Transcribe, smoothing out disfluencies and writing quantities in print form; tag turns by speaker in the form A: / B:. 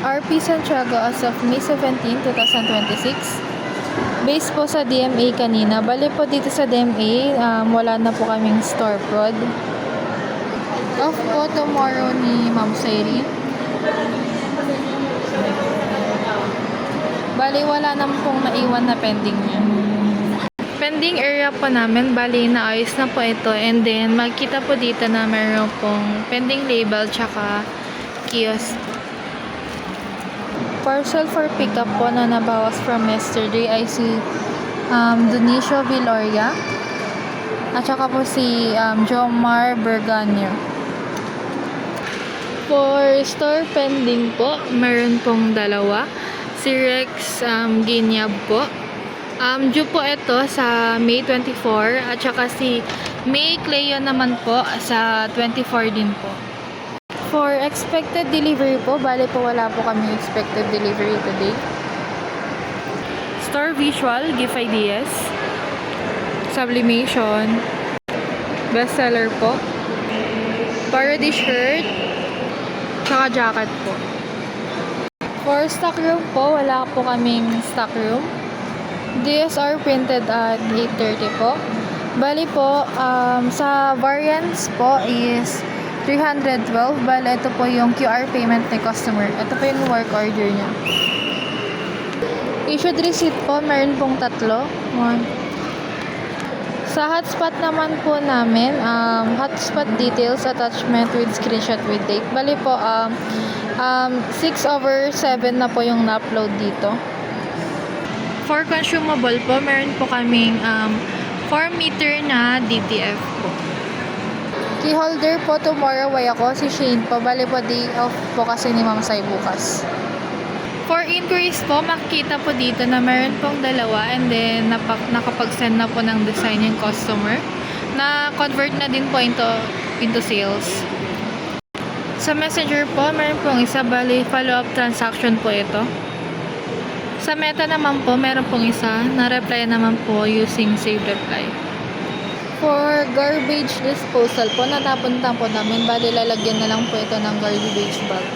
A: RP Santiago as of May 17, 2026. Based po sa DMA kanina. Bali po dito sa DMA, wala na po kaming store prod. Off po tomorrow ni Ma'am Sairi. Bali wala naman pong naiwan na pending niya. Pending area po namin, bali naayos na po ito. And then, magkita po dito na meron pong pending label tsaka kiosk. Parcel for pickup po na nabawas from yesterday ay si Donicio Viloria at saka po si Jomar Berganio. For store pending po, meron pong dalawa. Si Rex Ginyab po. Due po ito sa May 24 at saka si May Cleo naman po sa 24 din po. For expected delivery po, bali po wala po kami expected delivery today. Store visual, gift ideas, sublimation, bestseller po, parody shirt, tsaka jacket po. For stock room po, wala po kaming stock room. DSR printed at 830 po. Bali po, sa variants po is 312. Bali, ito po yung QR payment ni customer. Ito po yung work order niya. Issued receipt po, meron pong 3. Sa hotspot naman po namin, hotspot details, attachment with screenshot with date. Bali po, 6/7 na po yung na-upload dito. For consumable po, meron po kaming 4 meter na DTF po. Key holder po tomorrow ay ako, si Shane po. Bali po day off po kasi ni Ma'am Sai bukas. For inquiries po, makikita po dito na meron pong dalawa and then nakapag-send na po ng design yung customer na convert na din po into sales. Sa messenger po, meron pong isa, bali follow-up transaction po ito. Sa Meta naman po, meron pong isa na reply naman po using save reply. For garbage disposal po, natapon po namin, bali lalagyan na lang po ito ng garbage bag.